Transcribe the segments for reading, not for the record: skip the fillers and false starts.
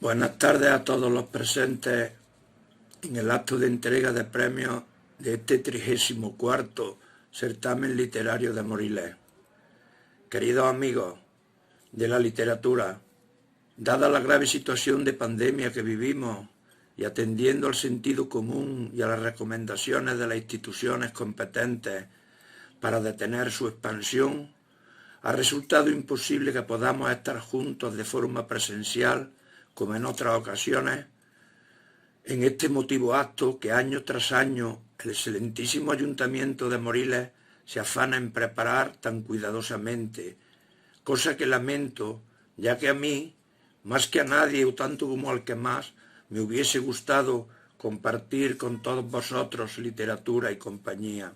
Buenas tardes a todos los presentes en el acto de entrega de premios de este 34º certamen literario de Moriles. Queridos amigos de la literatura, dada la grave situación de pandemia que vivimos y atendiendo al sentido común y a las recomendaciones de las instituciones competentes para detener su expansión, ha resultado imposible que podamos estar juntos de forma presencial, como en otras ocasiones, en este emotivo acto que año tras año el excelentísimo Ayuntamiento de Moriles se afana en preparar tan cuidadosamente, cosa que lamento, ya que a mí, más que a nadie o tanto como al que más, me hubiese gustado compartir con todos vosotros literatura y compañía.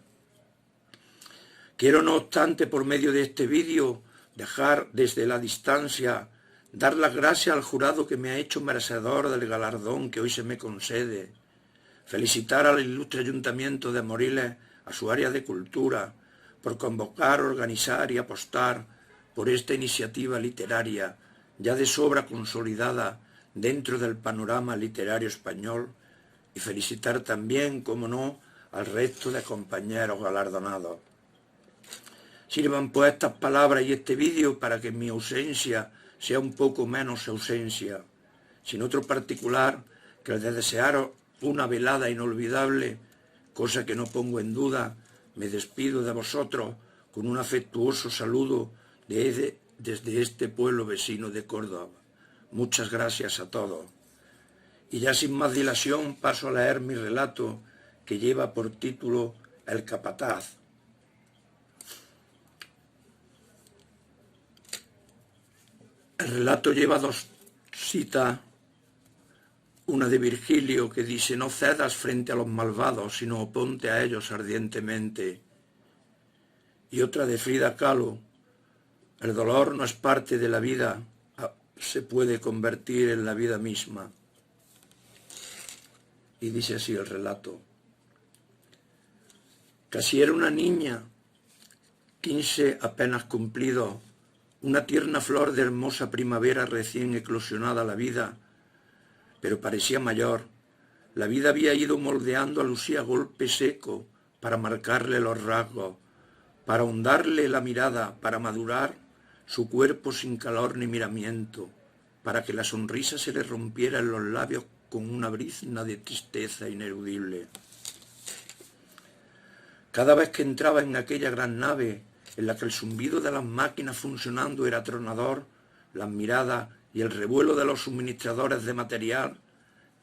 Quiero, no obstante, por medio de este vídeo, dejar desde la distancia, dar las gracias al jurado que me ha hecho merecedor del galardón que hoy se me concede, felicitar al ilustre Ayuntamiento de Moriles, a su área de cultura, por convocar, organizar y apostar por esta iniciativa literaria, ya de sobra consolidada dentro del panorama literario español, y felicitar también, como no, al resto de compañeros galardonados. Sirvan pues estas palabras y este vídeo para que mi ausencia sea un poco menos ausencia, sin otro particular que el de desearos una velada inolvidable, cosa que no pongo en duda. Me despido de vosotros con un afectuoso saludo desde este pueblo vecino de Córdoba. Muchas gracias a todos. Y ya sin más dilación paso a leer mi relato, que lleva por título El capataz. El relato lleva dos citas, una de Virgilio que dice: no cedas frente a los malvados, sino oponte a ellos ardientemente, y otra de Frida Kahlo: el dolor no es parte de la vida, se puede convertir en la vida misma. Y dice así el relato: casi era una niña, 15 apenas cumplidos, una tierna flor de hermosa primavera recién eclosionada a la vida, pero parecía mayor. La vida había ido moldeando a Lucía a golpe seco para marcarle los rasgos, para ahondarle la mirada, para madurar su cuerpo sin calor ni miramiento, para que la sonrisa se le rompiera en los labios con una brizna de tristeza ineludible. Cada vez que entraba en aquella gran nave, en la que el zumbido de las máquinas funcionando era atronador, las miradas y el revuelo de los suministradores de material,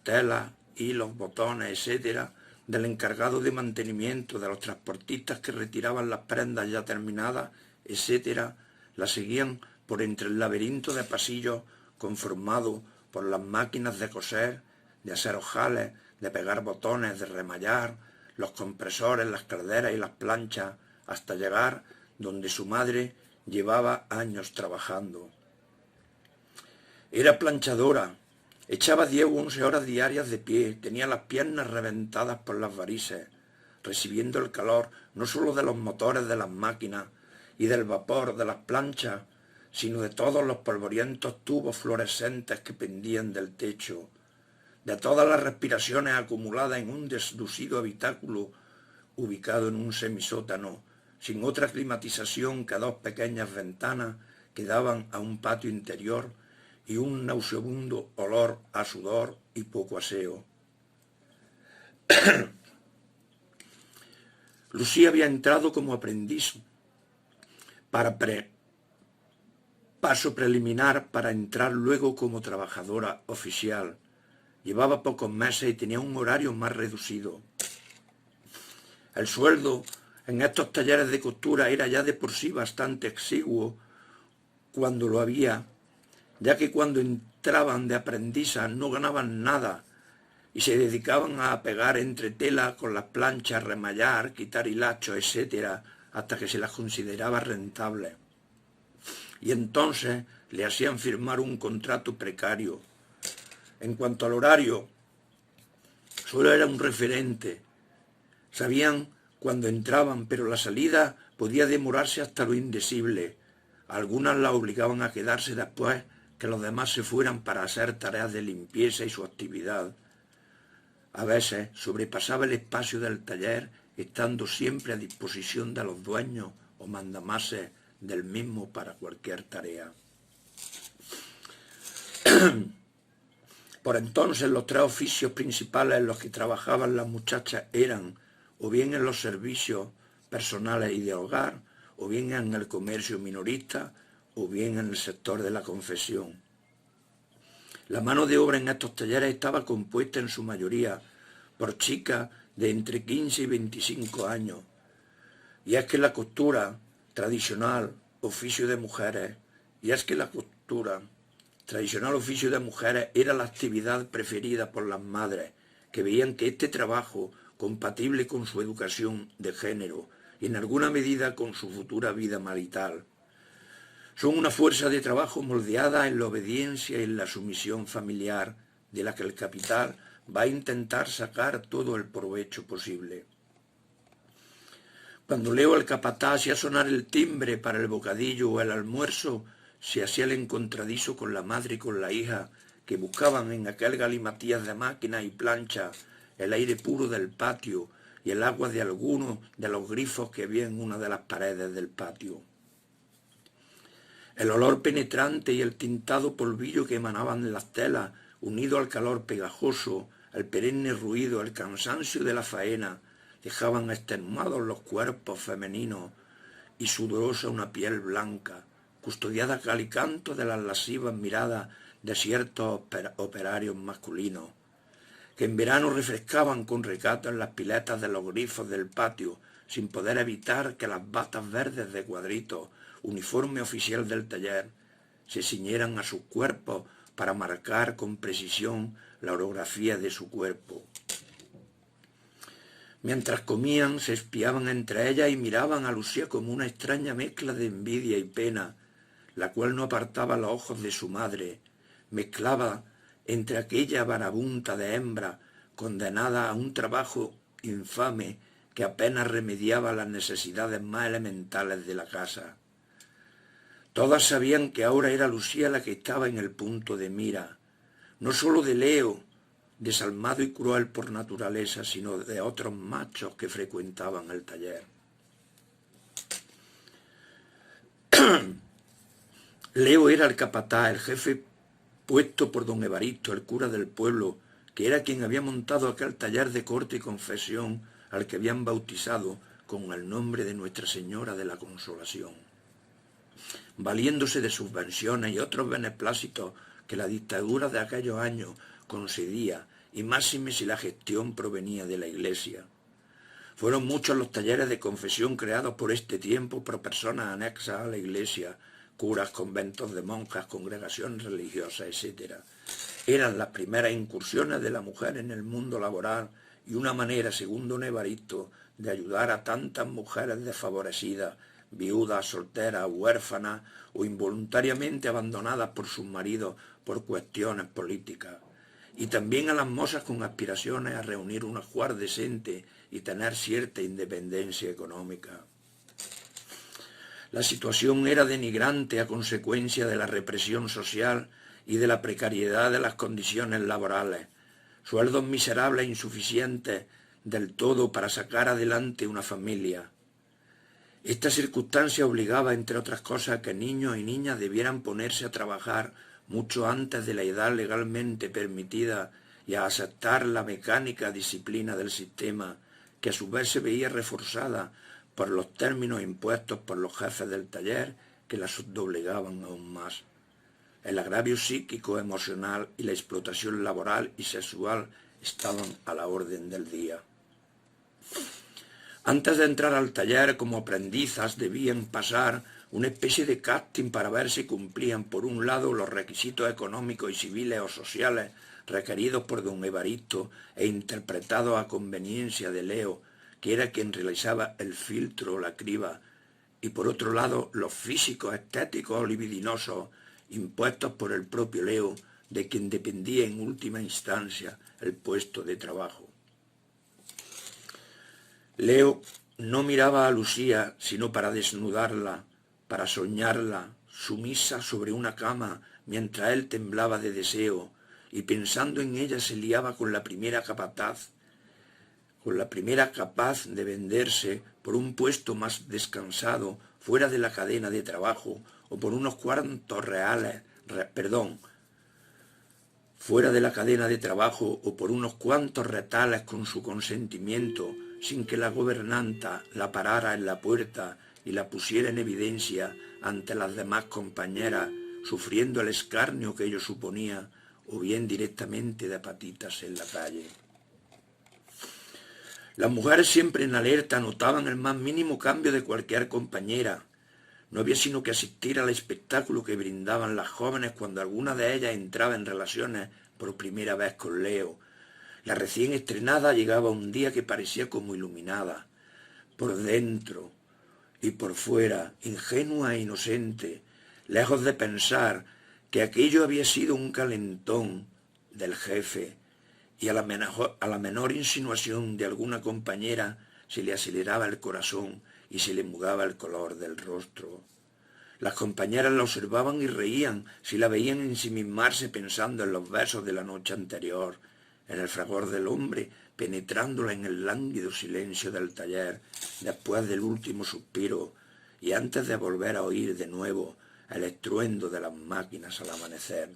telas, hilos, botones, etcétera, del encargado de mantenimiento, de los transportistas que retiraban las prendas ya terminadas, etcétera, la seguían por entre el laberinto de pasillos conformado por las máquinas de coser, de hacer ojales, de pegar botones, de remallar, los compresores, las calderas y las planchas, hasta llegar donde su madre llevaba años trabajando. Era planchadora, echaba 10 u 11 horas diarias de pie, tenía las piernas reventadas por las varices, recibiendo el calor no sólo de los motores de las máquinas y del vapor de las planchas, sino de todos los polvorientos tubos fluorescentes que pendían del techo, de todas las respiraciones acumuladas en un deslucido habitáculo ubicado en un semisótano, sin otra climatización que 2 pequeñas ventanas que daban a un patio interior y un nauseabundo olor a sudor y poco aseo. Lucía había entrado como aprendiz para paso preliminar para entrar luego como trabajadora oficial. Llevaba pocos meses y tenía un horario más reducido. El sueldo en estos talleres de costura era ya de por sí bastante exiguo cuando lo había, ya que cuando entraban de aprendizas no ganaban nada y se dedicaban a pegar entre tela con las planchas, remallar, quitar hilachos, etcétera, hasta que se las consideraba rentables. Y entonces le hacían firmar un contrato precario. En cuanto al horario, solo era un referente. Sabían cuando entraban, pero la salida podía demorarse hasta lo indecible. Algunas la obligaban a quedarse después que los demás se fueran para hacer tareas de limpieza y su actividad. A veces sobrepasaba el espacio del taller, estando siempre a disposición de los dueños o mandamases del mismo para cualquier tarea. Por entonces los tres oficios principales en los que trabajaban las muchachas eran o bien en los servicios personales y de hogar, o bien en el comercio minorista, o bien en el sector de la confección. La mano de obra en estos talleres estaba compuesta en su mayoría por chicas de entre 15 y 25 años, y es que la costura tradicional, oficio de mujeres, era la actividad preferida por las madres, que veían que este trabajo, compatible con su educación de género y en alguna medida con su futura vida marital, son una fuerza de trabajo moldeada en la obediencia y en la sumisión familiar, de la que el capital va a intentar sacar todo el provecho posible. Cuando Leo el capataz hacía sonar el timbre para el bocadillo o el almuerzo, se hacía el encontradizo con la madre y con la hija, que buscaban en aquel galimatías de máquina y plancha el aire puro del patio y el agua de algunos de los grifos que había en una de las paredes del patio. El olor penetrante y el tintado polvillo que emanaban de las telas, unido al calor pegajoso, el perenne ruido, el cansancio de la faena, dejaban extenuados los cuerpos femeninos y sudorosa una piel blanca, custodiada cal y canto de las lascivas miradas de ciertos operarios masculinos, que en verano refrescaban con recato en las piletas de los grifos del patio, sin poder evitar que las batas verdes de cuadritos, uniforme oficial del taller, se ciñeran a sus cuerpos para marcar con precisión la orografía de su cuerpo. Mientras comían, se espiaban entre ellas y miraban a Lucía como una extraña mezcla de envidia y pena, la cual no apartaba los ojos de su madre, mezclaba entre aquella marabunta de hembra condenada a un trabajo infame que apenas remediaba las necesidades más elementales de la casa. Todas sabían que ahora era Lucía la que estaba en el punto de mira, no sólo de Leo, desalmado y cruel por naturaleza, sino de otros machos que frecuentaban el taller. Leo era el capataz, el jefe puesto por don Evaristo, el cura del pueblo, que era quien había montado aquel taller de corte y confesión al que habían bautizado con el nombre de Nuestra Señora de la Consolación, valiéndose de subvenciones y otros beneplácitos que la dictadura de aquellos años concedía, y máxime si la gestión provenía de la Iglesia. Fueron muchos los talleres de confesión creados por este tiempo por personas anexas a la Iglesia, curas, conventos de monjas, congregaciones religiosas, etc. Eran las primeras incursiones de la mujer en el mundo laboral y una manera, según don Evaristo, de ayudar a tantas mujeres desfavorecidas, viudas, solteras, huérfanas o involuntariamente abandonadas por sus maridos por cuestiones políticas, y también a las mozas con aspiraciones a reunir un ajuar decente y tener cierta independencia económica. La situación era denigrante a consecuencia de la represión social y de la precariedad de las condiciones laborales, sueldos miserables e insuficientes del todo para sacar adelante una familia. Esta circunstancia obligaba, entre otras cosas, a que niños y niñas debieran ponerse a trabajar mucho antes de la edad legalmente permitida y a aceptar la mecánica disciplina del sistema, que a su vez se veía reforzada por los términos impuestos por los jefes del taller, que la doblegaban aún más. El agravio psíquico, emocional y la explotación laboral y sexual estaban a la orden del día. Antes de entrar al taller como aprendizas debían pasar una especie de casting para ver si cumplían por un lado los requisitos económicos y civiles o sociales requeridos por don Evaristo e interpretados a conveniencia de Leo, que era quien realizaba el filtro o la criba, y por otro lado los físicos, estéticos o libidinosos impuestos por el propio Leo, de quien dependía en última instancia el puesto de trabajo. Leo no miraba a Lucía sino para desnudarla, para soñarla, sumisa sobre una cama mientras él temblaba de deseo, y pensando en ella se liaba con la primera capaz de venderse por un puesto más descansado fuera de la cadena de trabajo o por unos cuantos fuera de la cadena de trabajo o por unos cuantos retales con su consentimiento, sin que la gobernanta la parara en la puerta y la pusiera en evidencia ante las demás compañeras, sufriendo el escarnio que ello suponía, o bien directamente de patitas en la calle. Las mujeres siempre en alerta notaban el más mínimo cambio de cualquier compañera. No había sino que asistir al espectáculo que brindaban las jóvenes cuando alguna de ellas entraba en relaciones por primera vez con Leo. La recién estrenada llegaba un día que parecía como iluminada, por dentro y por fuera, ingenua e inocente, lejos de pensar que aquello había sido un calentón del jefe, y a la menor insinuación de alguna compañera se le aceleraba el corazón y se le mudaba el color del rostro. Las compañeras la observaban y reían si la veían ensimismarse pensando en los besos de la noche anterior, en el fragor del hombre penetrándola en el lánguido silencio del taller después del último suspiro y antes de volver a oír de nuevo el estruendo de las máquinas al amanecer.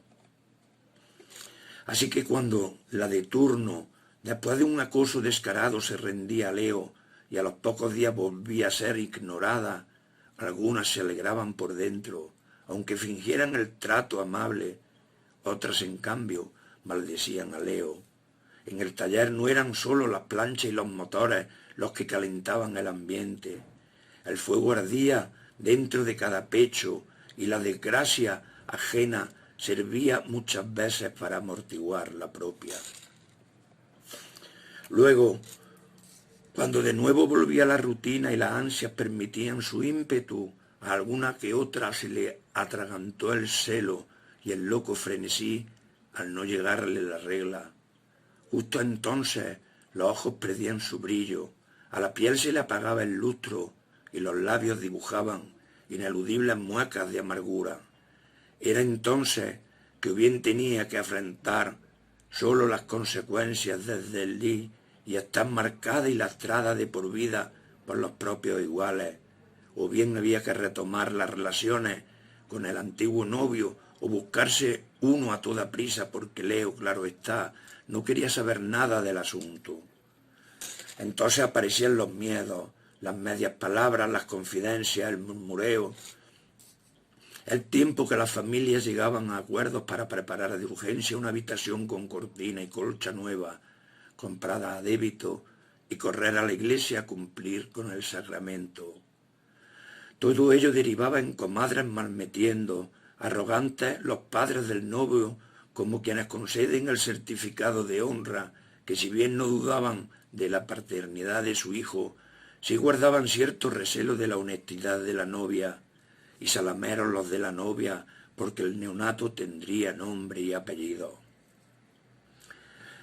Así que cuando la de turno, después de un acoso descarado, se rendía a Leo y a los pocos días volvía a ser ignorada, algunas se alegraban por dentro, aunque fingieran el trato amable, otras en cambio maldecían a Leo. En el taller no eran solo las planchas y los motores los que calentaban el ambiente. El fuego ardía dentro de cada pecho y la desgracia ajena servía muchas veces para amortiguar la propia. Luego, cuando de nuevo volvía la rutina y las ansias permitían su ímpetu, a alguna que otra se le atragantó el celo y el loco frenesí al no llegarle la regla. Justo entonces los ojos perdían su brillo, a la piel se le apagaba el lustro y los labios dibujaban ineludibles muecas de amargura. Era entonces que bien tenía que afrontar solo las consecuencias desde el día y estar marcada y lastrada de por vida por los propios iguales, o bien había que retomar las relaciones con el antiguo novio o buscarse uno a toda prisa porque Leo, claro está, no quería saber nada del asunto. Entonces aparecían los miedos, las medias palabras, las confidencias, el murmureo, el tiempo que las familias llegaban a acuerdos para preparar de urgencia una habitación con cortina y colcha nueva, comprada a débito, y correr a la iglesia a cumplir con el sacramento. Todo ello derivaba en comadres malmetiendo, arrogantes los padres del novio, como quienes conceden el certificado de honra, que si bien no dudaban de la paternidad de su hijo, sí guardaban cierto recelo de la honestidad de la novia, y salameros los de la novia, porque el neonato tendría nombre y apellido.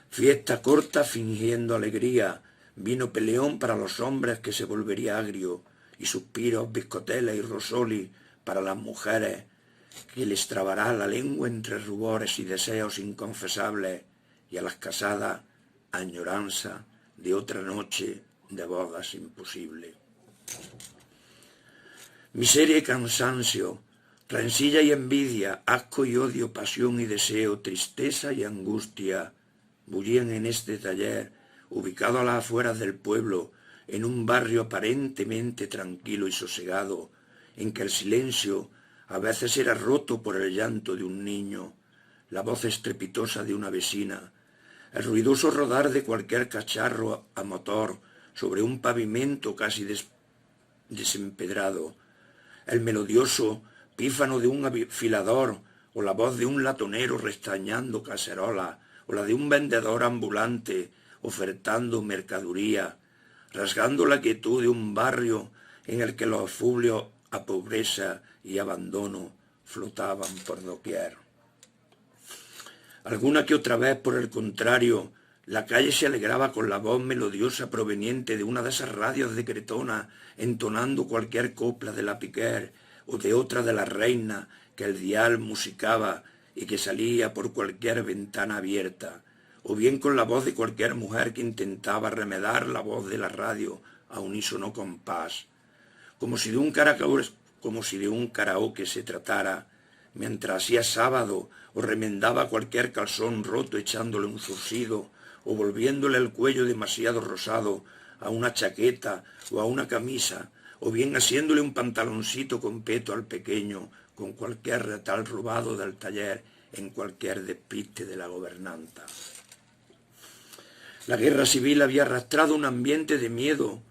Fiesta corta fingiendo alegría, vino peleón para los hombres que se volvería agrio, y suspiros, biscoteles y rosoli para las mujeres, que les trabará la lengua entre rubores y deseos inconfesables, y a las casadas añoranza de otra noche de bodas imposible. Miseria y cansancio, rencilla y envidia, asco y odio, pasión y deseo, tristeza y angustia, bullían en este taller, ubicado a las afueras del pueblo, en un barrio aparentemente tranquilo y sosegado, en que el silencio a veces era roto por el llanto de un niño, la voz estrepitosa de una vecina, el ruidoso rodar de cualquier cacharro a motor sobre un pavimento casi desempedrado, el melodioso pífano de un afilador o la voz de un latonero restañando cacerolas o la de un vendedor ambulante ofertando mercadería, rasgando la quietud de un barrio en el que los fulios a pobreza y abandono flotaban por doquier. Alguna que otra vez, por el contrario, la calle se alegraba con la voz melodiosa proveniente de una de esas radios de Cretona, entonando cualquier copla de la Piquer o de otra de la reina que el dial musicaba y que salía por cualquier ventana abierta, o bien con la voz de cualquier mujer que intentaba remedar la voz de la radio a unísono compás, como si de un karaoke se tratara, mientras hacía sábado o remendaba cualquier calzón roto echándole un zurcido o volviéndole el cuello demasiado rosado a una chaqueta o a una camisa, o bien haciéndole un pantaloncito con peto al pequeño con cualquier retal robado del taller en cualquier despiste de la gobernanta. La guerra civil había arrastrado un ambiente de miedo,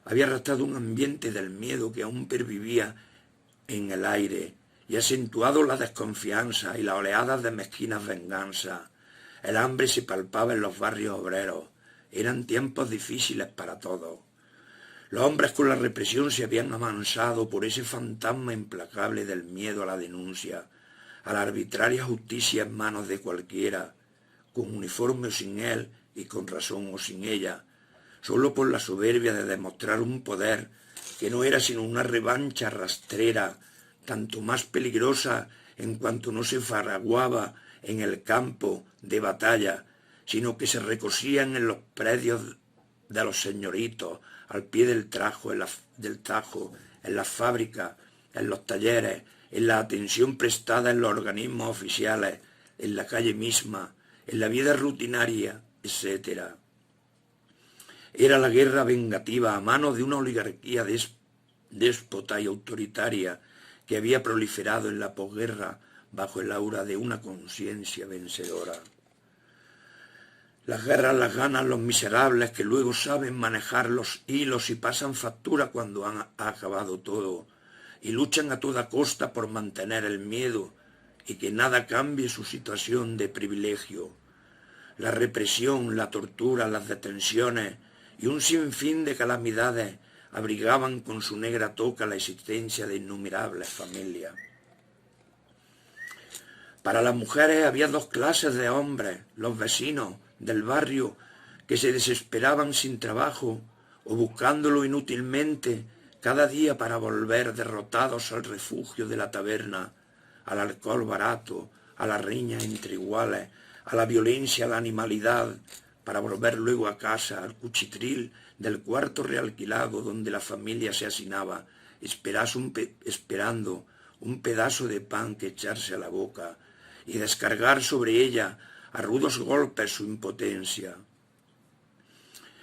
había arrastrado un ambiente del miedo que aún pervivía en el aire y acentuado la desconfianza y las oleadas de mezquinas venganzas. El hambre se palpaba en los barrios obreros. Eran tiempos difíciles para todos. Los hombres con la represión se habían amansado por ese fantasma implacable del miedo a la denuncia, a la arbitraria justicia en manos de cualquiera, con uniforme o sin él y con razón o sin ella, solo por la soberbia de demostrar un poder que no era sino una revancha rastrera, tanto más peligrosa en cuanto no se fraguaba en el campo de batalla, sino que se recosían en los predios de los señoritos, al pie del tajo, en las fábricas, en los talleres, en la atención prestada en los organismos oficiales, en la calle misma, en la vida rutinaria, etc. Era la guerra vengativa a manos de una oligarquía déspota y autoritaria que había proliferado en la posguerra bajo el aura de una conciencia vencedora. Las guerras las ganan los miserables que luego saben manejar los hilos y pasan factura cuando han acabado todo, y luchan a toda costa por mantener el miedo y que nada cambie su situación de privilegio. La represión, la tortura, las detenciones y un sinfín de calamidades abrigaban con su negra toca la existencia de innumerables familias. Para las mujeres había dos clases de hombres, los vecinos del barrio que se desesperaban sin trabajo o buscándolo inútilmente cada día para volver derrotados al refugio de la taberna, al alcohol barato, a la riña entre iguales, a la violencia, a la animalidad, para volver luego a casa, al cuchitril del cuarto realquilado donde la familia se hacinaba, esperando un pedazo de pan que echarse a la boca y descargar sobre ella a rudos golpes su impotencia.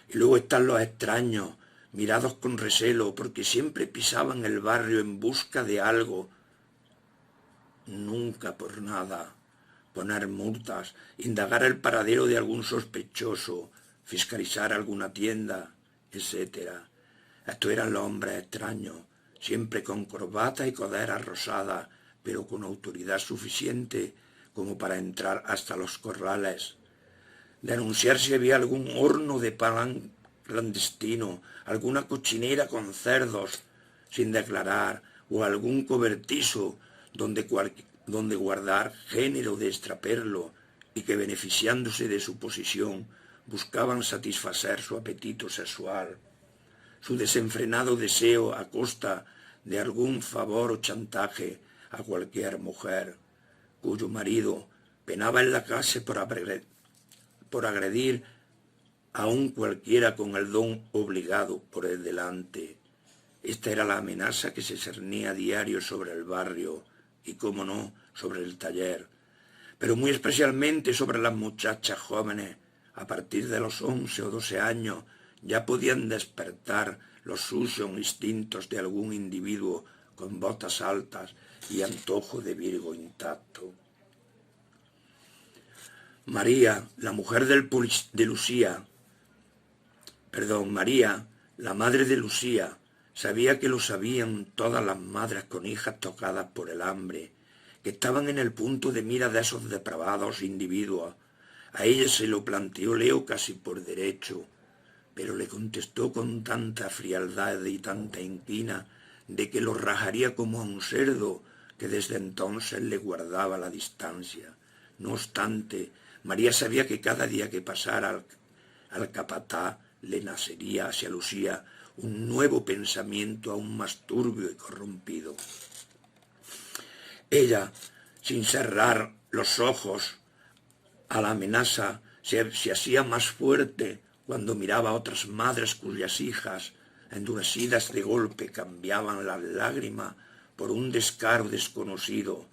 Y luego están los extraños, mirados con recelo, porque siempre pisaban el barrio en busca de algo, nunca por nada, poner multas, indagar el paradero de algún sospechoso, fiscalizar alguna tienda, etc. Estos eran los hombres extraños, siempre con corbata y coderas rosadas, pero con autoridad suficiente como para entrar hasta los corrales, denunciar si había algún horno de pan clandestino, alguna cochinera con cerdos sin declarar, o algún cobertizo donde guardar género de extraperlo, y que beneficiándose de su posición buscaban satisfacer su apetito sexual, su desenfrenado deseo a costa de algún favor o chantaje a cualquier mujer, cuyo marido penaba en la casa por agredir a un cualquiera con el don obligado por el delante. Esta era la amenaza que se cernía a diario sobre el barrio y, cómo no, sobre el taller, pero muy especialmente sobre las muchachas jóvenes. A partir de los 11 o 12 años ya podían despertar los sucios instintos de algún individuo con botas altas y antojo de Virgo intacto. María, la mujer María, la madre de Lucía, sabía que lo sabían todas las madres con hijas tocadas por el hambre, que estaban en el punto de mira de esos depravados individuos. A ella se lo planteó Leo casi por derecho, pero le contestó con tanta frialdad y tanta inquina de que lo rajaría como a un cerdo, que desde entonces le guardaba la distancia. No obstante, María sabía que cada día que pasara al capataz le nacería hacia Lucía un nuevo pensamiento aún más turbio y corrompido. Ella, sin cerrar Los ojos a la amenaza se hacía más fuerte cuando miraba a otras madres cuyas hijas, endurecidas de golpe, cambiaban las lágrimas por un descaro desconocido,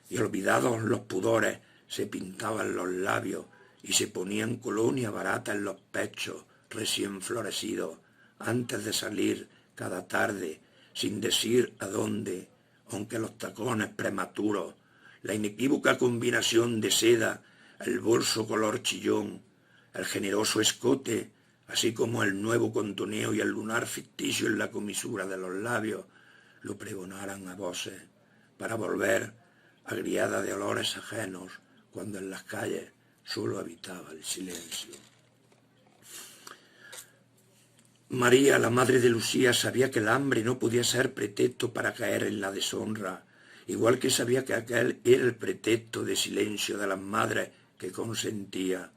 y olvidados los pudores se pintaban los labios y se ponían colonia barata en los pechos recién florecidos, antes de salir cada tarde, sin decir a dónde, aunque los tacones prematuros, la inequívoca combinación de seda, el bolso color chillón, el generoso escote, así como el nuevo contoneo y el lunar ficticio en la comisura de los labios, lo pregonaran a voces, para volver agriada de olores ajenos, cuando en las calles solo habitaba el silencio. María, la madre de Lucía, sabía que el hambre no podía ser pretexto para caer en la deshonra, igual que sabía que aquel era el pretexto de silencio de las madres que consentía.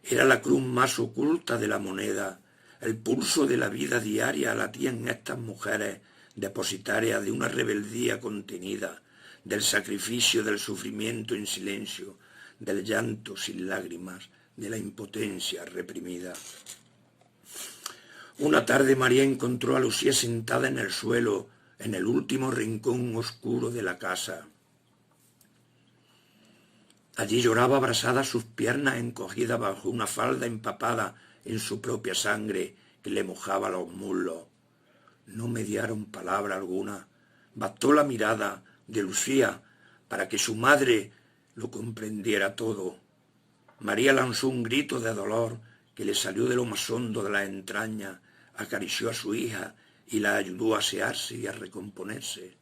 Era la cruz más oculta de la moneda, el pulso de la vida diaria latía en estas mujeres, depositarias de una rebeldía contenida, del sacrificio del sufrimiento en silencio, del llanto sin lágrimas, de la impotencia reprimida. Una tarde María encontró a Lucía sentada en el suelo, en el último rincón oscuro de la casa. Allí lloraba abrazada sus piernas encogidas bajo una falda empapada en su propia sangre que le mojaba los muslos. No mediaron palabra alguna. Bastó la mirada de Lucía para que su madre lo comprendiera todo. María lanzó un grito de dolor que le salió de lo más hondo de las entrañas, acarició a su hija y la ayudó a asearse y a recomponerse.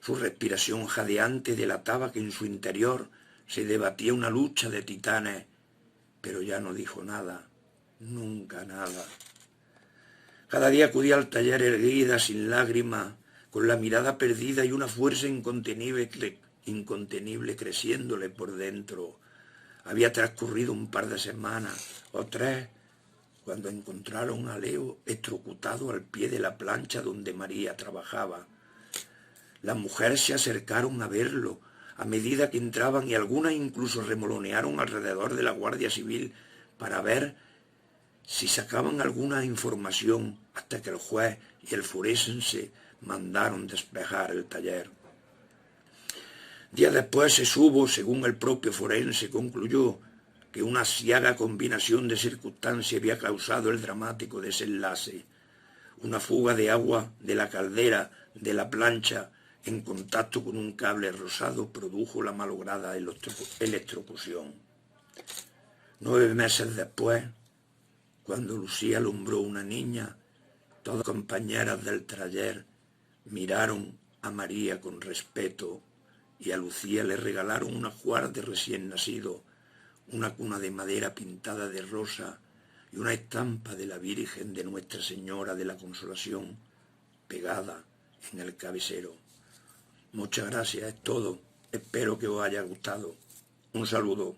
Su respiración jadeante delataba que en su interior se debatía una lucha de titanes, pero ya no dijo nada, nunca nada. Cada día acudía al taller erguida, sin lágrimas, con la mirada perdida y una fuerza incontenible creciéndole por dentro. Había transcurrido un par de semanas, o 3, cuando encontraron a Leo electrocutado al pie de la plancha donde María trabajaba. Las mujeres se acercaron a verlo a medida que entraban y algunas incluso remolonearon alrededor de la Guardia Civil para ver si sacaban alguna información, hasta que el juez y el forense mandaron despejar el taller. Días después se supo, según el propio forense concluyó, que una ciaga combinación de circunstancias había causado el dramático desenlace. Una fuga de agua de la caldera de la plancha en contacto con un cable rosado produjo la malograda electrocución. 9 meses después, cuando Lucía alumbró una niña, todas compañeras del taller miraron a María con respeto y a Lucía le regalaron un ajuar de recién nacido, una cuna de madera pintada de rosa y una estampa de la Virgen de Nuestra Señora de la Consolación pegada en el cabecero. Muchas gracias, es todo. Espero que os haya gustado. Un saludo.